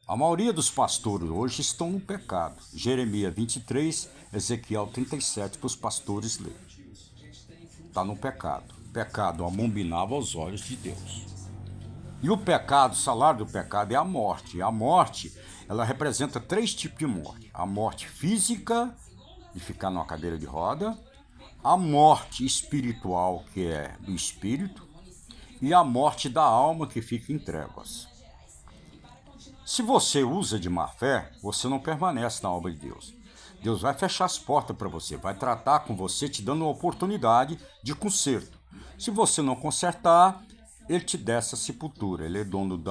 A maioria dos pastores hoje estão no pecado. Jeremias 23, Ezequiel 37, para os pastores lerem. Está no pecado. Pecado abominável aos olhos de Deus. E o pecado, o salário do pecado é a morte. E a morte, ela representa 3 tipos de morte. A morte física, de ficar numa cadeira de roda. A morte espiritual, que é do espírito. E a morte da alma, que fica em trevas. Se você usa de má fé, você não permanece na obra de Deus. Deus vai fechar as portas para você, vai tratar com você, te dando uma oportunidade de conserto. Se você não consertar, ele te dá essa sepultura. Ele é dono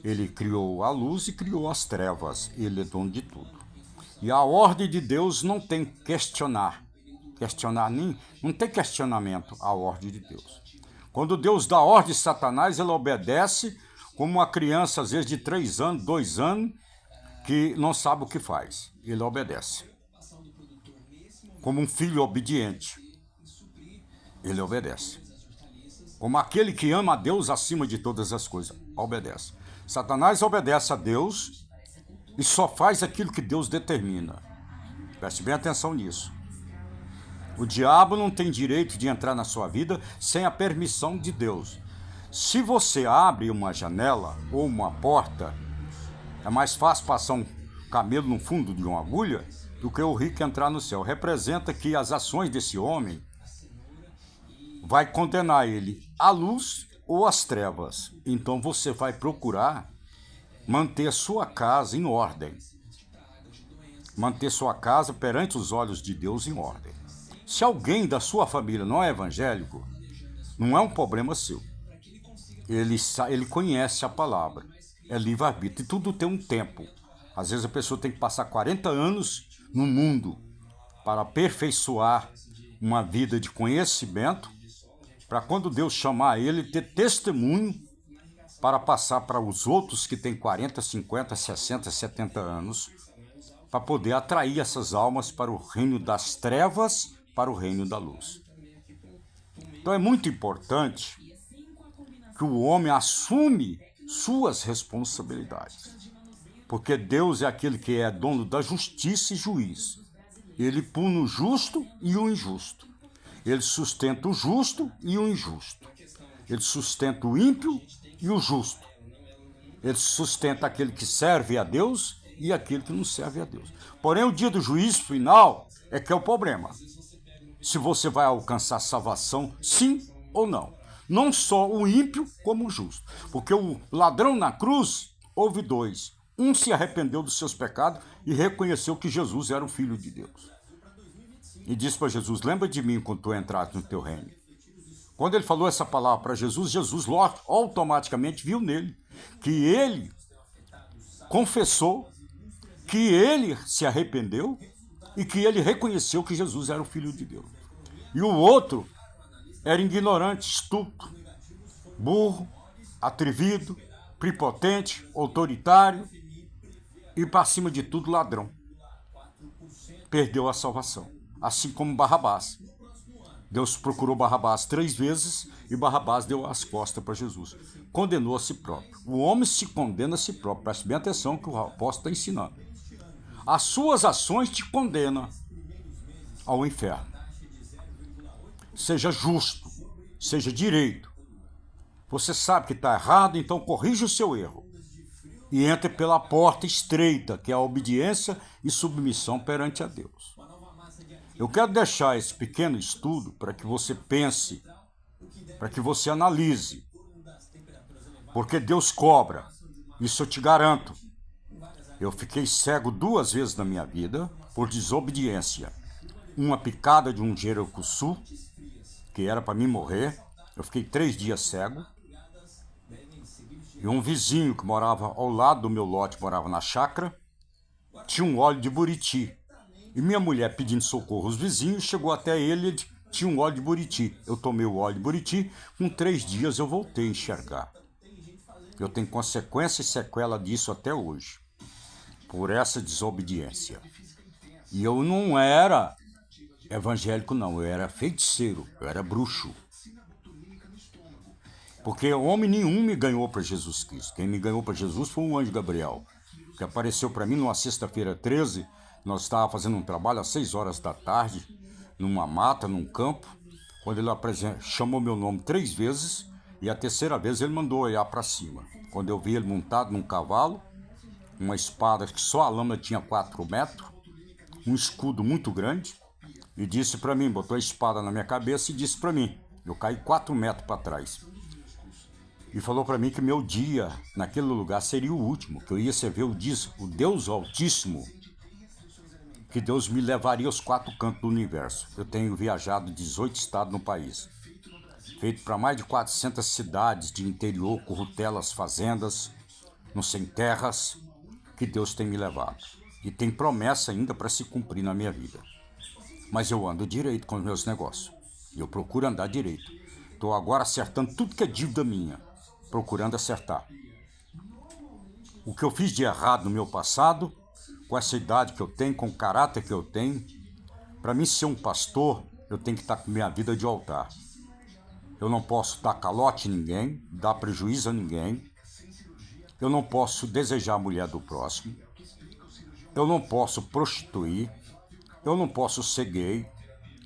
Ele criou a luz e criou as trevas. Ele é dono de tudo. E a ordem de Deus não tem não tem questionamento à ordem de Deus. Quando Deus dá ordem a Satanás, ele obedece, como uma criança, às vezes de 3 anos, 2 anos, que não sabe o que faz. Ele obedece. Como um filho obediente, ele obedece. Como aquele que ama a Deus acima de todas as coisas, obedece. Satanás obedece a Deus e só faz aquilo que Deus determina. Preste bem atenção nisso. O diabo não tem direito de entrar na sua vida sem a permissão de Deus. Se você abre uma janela ou uma porta, é mais fácil passar um camelo no fundo de uma agulha do que o rico entrar no céu. Representa que as ações desse homem vai condenar ele à luz ou às trevas. Então você vai procurar manter a sua casa em ordem. Manter sua casa perante os olhos de Deus em ordem. Se alguém da sua família não é evangélico, não é um problema seu. Ele conhece a palavra. É livre-arbítrio. E tudo tem um tempo. Às vezes a pessoa tem que passar 40 anos no mundo para aperfeiçoar uma vida de conhecimento, para quando Deus chamar ele, ter testemunho para passar para os outros que têm 40, 50, 60, 70 anos, para poder atrair essas almas para o reino das trevas, para o reino da luz. Então é muito importante que o homem assume suas responsabilidades, porque Deus é aquele que é dono da justiça e juiz. Ele pune o justo e o injusto. Ele sustenta o justo e o injusto. Ele sustenta o ímpio e o justo. Ele sustenta aquele que serve a Deus e aquele que não serve a Deus. Porém, o dia do juízo final é que é o problema. Se você vai alcançar salvação, sim ou não. Não só o ímpio, como o justo. Porque o ladrão na cruz, houve 2. Um se arrependeu dos seus pecados e reconheceu que Jesus era o Filho de Deus. E disse para Jesus, lembra de mim quando tu entraste no teu reino. Quando ele falou essa palavra para Jesus, Jesus automaticamente viu nele que ele confessou, que ele se arrependeu e que ele reconheceu que Jesus era o Filho de Deus. E o outro era ignorante, estúpido, burro, atrevido, prepotente, autoritário e, para cima de tudo, ladrão. Perdeu a salvação, assim como Barrabás. Deus procurou Barrabás 3 vezes e Barrabás deu as costas para Jesus. Condenou a si próprio. O homem se condena a si próprio. Preste bem atenção que o apóstolo está ensinando. As suas ações te condenam ao inferno. Seja justo, seja direito. Você sabe que está errado, então corrija o seu erro. E entre pela porta estreita, que é a obediência e submissão perante a Deus. Eu quero deixar esse pequeno estudo para que você pense, para que você analise. Porque Deus cobra, isso eu te garanto. Eu fiquei cego 2 vezes na minha vida por desobediência. Uma picada de um jerecuçu, que era para mim morrer. Eu fiquei 3 dias cego. E um vizinho que morava ao lado do meu lote, morava na chácara, tinha um óleo de buriti. E minha mulher pedindo socorro aos vizinhos, chegou até ele e tinha um óleo de buriti. Eu tomei o óleo de buriti, com 3 dias eu voltei a enxergar. Eu tenho consequência e sequela disso até hoje, por essa desobediência. E eu não era evangélico não, eu era feiticeiro, eu era bruxo. Porque homem nenhum me ganhou para Jesus Cristo. Quem me ganhou para Jesus foi o anjo Gabriel. que apareceu para mim numa sexta-feira 13. Nós estávamos fazendo um trabalho às 6 horas da tarde, numa mata, num campo, quando ele chamou meu nome 3 vezes, e a terceira vez ele mandou olhar para cima. Quando eu vi ele montado num cavalo, uma espada que só a lâmina tinha 4 metros, um escudo muito grande, e disse para mim, botou a espada na minha cabeça e disse para mim, eu caí 4 metros para trás. E falou para mim que meu dia naquele lugar seria o último, que eu ia servir o Deus Altíssimo, que Deus me levaria aos 4 cantos do universo. Eu tenho viajado 18 estados no país, feito para mais de 400 cidades de interior, currutelas, fazendas, no sem terras, que Deus tem me levado. E tem promessa ainda para se cumprir na minha vida. Mas eu ando direito com os meus negócios. Eu procuro andar direito. Estou agora acertando tudo que é dívida minha, procurando acertar. O que eu fiz de errado no meu passado, com essa idade que eu tenho, com o caráter que eu tenho, para mim ser um pastor, eu tenho que estar com minha vida de altar. Eu não posso dar calote em ninguém, dar prejuízo a ninguém. Eu não posso desejar a mulher do próximo. Eu não posso prostituir. Eu não posso ser gay.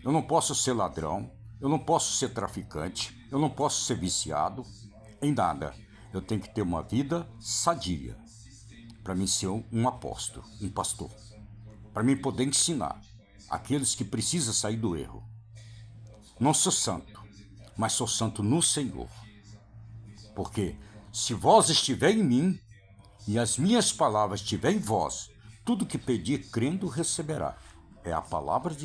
Eu não posso ser ladrão. Eu não posso ser traficante. Eu não posso ser viciado em nada. Eu tenho que ter uma vida sadia para mim ser um apóstolo, um pastor. Para mim poder ensinar aqueles que precisam sair do erro. Não sou santo, mas sou santo no Senhor. Porque se vós estiver em mim e as minhas palavras estiverem em vós, tudo que pedir crendo receberá. É a palavra de